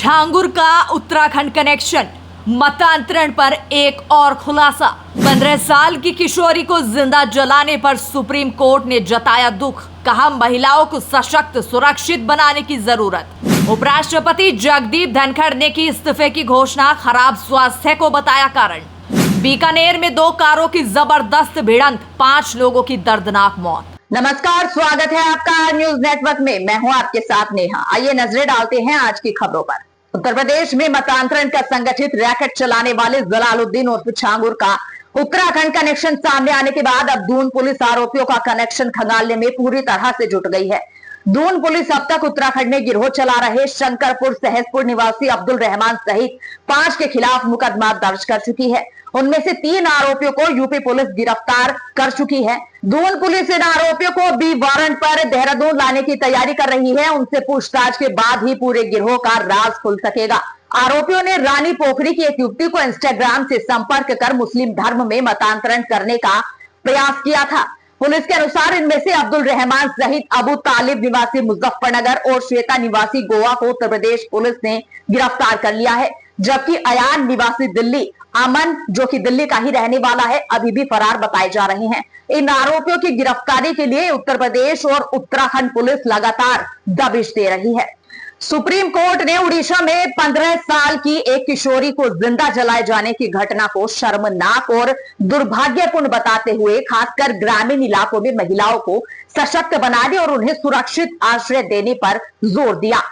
झांगुर का उत्तराखंड कनेक्शन, मतांतरण पर एक और खुलासा। 15 साल की किशोरी को जिंदा जलाने पर सुप्रीम कोर्ट ने जताया दुख, कहा महिलाओं को सशक्त सुरक्षित बनाने की जरूरत। उपराष्ट्रपति जगदीप धनखड़ ने की इस्तीफे की घोषणा, खराब स्वास्थ्य को बताया कारण। बीकानेर में 2 कारों की जबरदस्त भिड़ंत, 5 लोगों की दर्दनाक मौत। नमस्कार, स्वागत है आपका न्यूज नेटवर्क में। मैं हूं आपके साथ नेहा। आइए नजरें डालते हैं आज की खबरों पर। उत्तर प्रदेश में मतांतरण का संगठित रैकेट चलाने वाले जलालुद्दीन उर्फ झांगुर का उत्तराखंड कनेक्शन सामने आने के बाद अब दून पुलिस आरोपियों का कनेक्शन खंगालने में पूरी तरह से जुट गई है। दून पुलिस अब तक उत्तराखंड में गिरोह चला रहे शंकरपुर सहसपुर निवासी अब्दुल रहमान सहित 5 के खिलाफ मुकदमा दर्ज कर चुकी है। उनमें से 3 आरोपियों को यूपी पुलिस गिरफ्तार कर चुकी है। दून पुलिस इन आरोपियों को बी वारंट पर देहरादून लाने की तैयारी कर रही है। उनसे पूछताछ के बाद ही पूरे गिरोह का राज खुल सकेगा। आरोपियों ने रानी पोखरी की एक युवती को इंस्टाग्राम से संपर्क कर मुस्लिम धर्म में मतांतरण करने का प्रयास किया था। पुलिस के अनुसार इनमें से अब्दुल रहमान सहित अबू तालिब निवासी मुजफ्फरनगर और श्वेता निवासी गोवा को उत्तर प्रदेश पुलिस ने गिरफ्तार कर लिया है, जबकि अयान निवासी दिल्ली, अमन जो कि दिल्ली का ही रहने वाला है, अभी भी फरार बताए जा रहे हैं। इन आरोपियों की गिरफ्तारी के लिए उत्तर प्रदेश और उत्तराखंड पुलिस लगातार दबिश दे रही है। सुप्रीम कोर्ट ने उड़ीसा में 15 साल की एक किशोरी को जिंदा जलाए जाने की घटना को शर्मनाक और दुर्भाग्यपूर्ण बताते हुए खासकर ग्रामीण इलाकों में महिलाओं को सशक्त बनाने और उन्हें सुरक्षित आश्रय देने पर जोर दिया।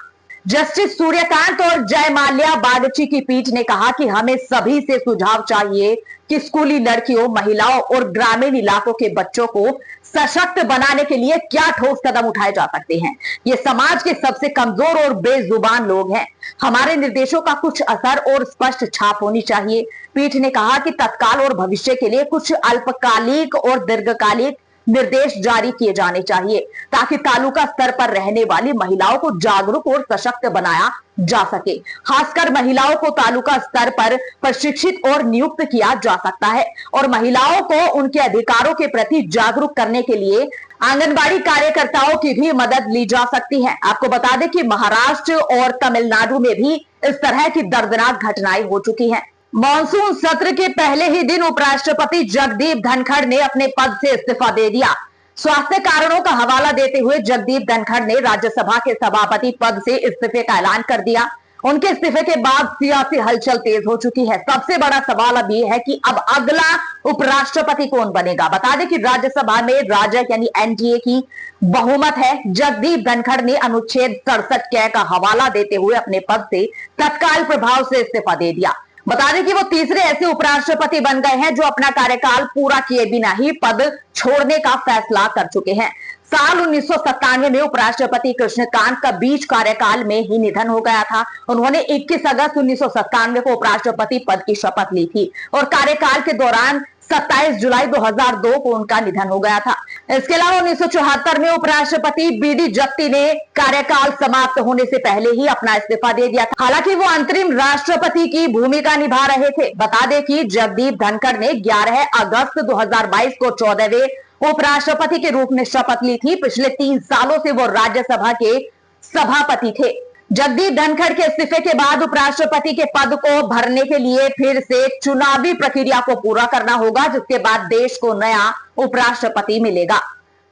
जस्टिस सूर्यकांत और जयमाल्या बागची की पीठ ने कहा कि हमें सभी से सुझाव चाहिए कि स्कूली लड़कियों, महिलाओं और ग्रामीण इलाकों के बच्चों को सशक्त बनाने के लिए क्या ठोस कदम उठाए जा सकते हैं। ये समाज के सबसे कमजोर और बेजुबान लोग हैं। हमारे निर्देशों का कुछ असर और स्पष्ट छाप होनी चाहिए। पीठ ने कहा कि तत्काल और भविष्य के लिए कुछ अल्पकालिक और दीर्घकालिक निर्देश जारी किए जाने चाहिए ताकि तालुका स्तर पर रहने वाली महिलाओं को जागरूक और सशक्त बनाया जा सके। खासकर महिलाओं को तालुका स्तर पर प्रशिक्षित और नियुक्त किया जा सकता है और महिलाओं को उनके अधिकारों के प्रति जागरूक करने के लिए आंगनबाड़ी कार्यकर्ताओं की भी मदद ली जा सकती है। आपको बता दें कि महाराष्ट्र और तमिलनाडु में भी इस तरह की दर्दनाक घटनाएं हो चुकी हैं। मॉनसून सत्र के पहले ही दिन उपराष्ट्रपति जगदीप धनखड़ ने अपने पद से इस्तीफा दे दिया। स्वास्थ्य कारणों का हवाला देते हुए जगदीप धनखड़ ने राज्यसभा के सभापति पद से इस्तीफे का ऐलान कर दिया। उनके इस्तीफे के बाद सियासी हलचल तेज हो चुकी है। सबसे बड़ा सवाल अब ये है कि अब अगला उपराष्ट्रपति कौन बनेगा। बता दें कि राज्यसभा में राजग यानी एनडीए की बहुमत है। जगदीप धनखड़ ने अनुच्छेद 67 क का हवाला देते हुए अपने पद से तत्काल प्रभाव से इस्तीफा दे दिया। बता दें कि वो तीसरे ऐसे उपराष्ट्रपति बन गए हैं जो अपना कार्यकाल पूरा किए बिना ही पद छोड़ने का फैसला कर चुके हैं। साल 1997 में उपराष्ट्रपति कृष्णकांत का बीच कार्यकाल में ही निधन हो गया था। उन्होंने 21 अगस्त 1997 को उपराष्ट्रपति पद की शपथ ली थी और कार्यकाल के दौरान 27 जुलाई 2002 को उनका निधन हो गया था। इसके अलावा 1974 में उपराष्ट्रपति बीडी जत्ती ने कार्यकाल समाप्त होने से पहले ही अपना इस्तीफा दे दिया था। हालांकि वो अंतरिम राष्ट्रपति की भूमिका निभा रहे थे। बता दें कि जगदीप धनखड़ ने 11 अगस्त 2022 को 14वें उपराष्ट्रपति के रूप में शपथ ली थी। पिछले 3 सालों से वो राज्यसभा के सभापति थे। जगदीप धनखड़ के इस्तीफे के बाद उपराष्ट्रपति के पद को भरने के लिए फिर से चुनावी प्रक्रिया को पूरा करना होगा, जिसके बाद देश को नया उपराष्ट्रपति मिलेगा।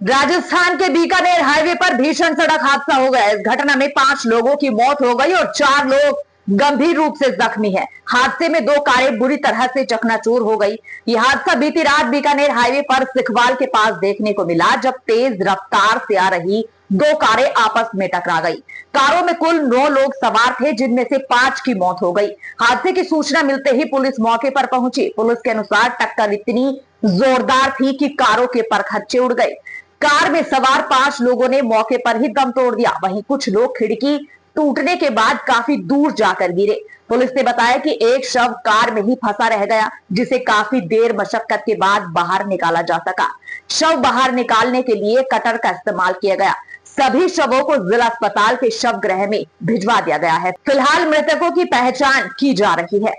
राजस्थान के बीकानेर हाईवे पर भीषण सड़क हादसा हो गया। इस घटना में 5 लोगों की मौत हो गई और 4 लोग गंभीर रूप से जख्मी है। हादसे में 2 कारें बुरी तरह से चकनाचूर हो गई। यह हादसा बीती रात बीकानेर हाईवे पर सिखवाल के पास देखने को मिला, जब तेज रफ्तार से आ रही 2 कारें आपस में टकरा गई। कारों में कुल 9 लोग सवार थे, जिनमें से 5 की मौत हो गई। हादसे की सूचना मिलते ही पुलिस मौके पर पहुंची। पुलिस के अनुसार टक्कर इतनी जोरदार थी कि कारों के परखच्चे उड़ गए। कार में सवार 5 लोगों ने मौके पर ही दम तोड़ दिया। वहीं कुछ लोग खिड़की टूटने के बाद काफी दूर जाकर गिरे। पुलिस ने बताया कि एक शव कार में ही फंसा रह गया, जिसे काफी देर मशक्कत के बाद बाहर निकाला जा सका। शव बाहर निकालने के लिए कटर का इस्तेमाल किया गया। सभी शवों को जिला अस्पताल के शव गृह में भिजवा दिया गया है। फिलहाल मृतकों की पहचान की जा रही है।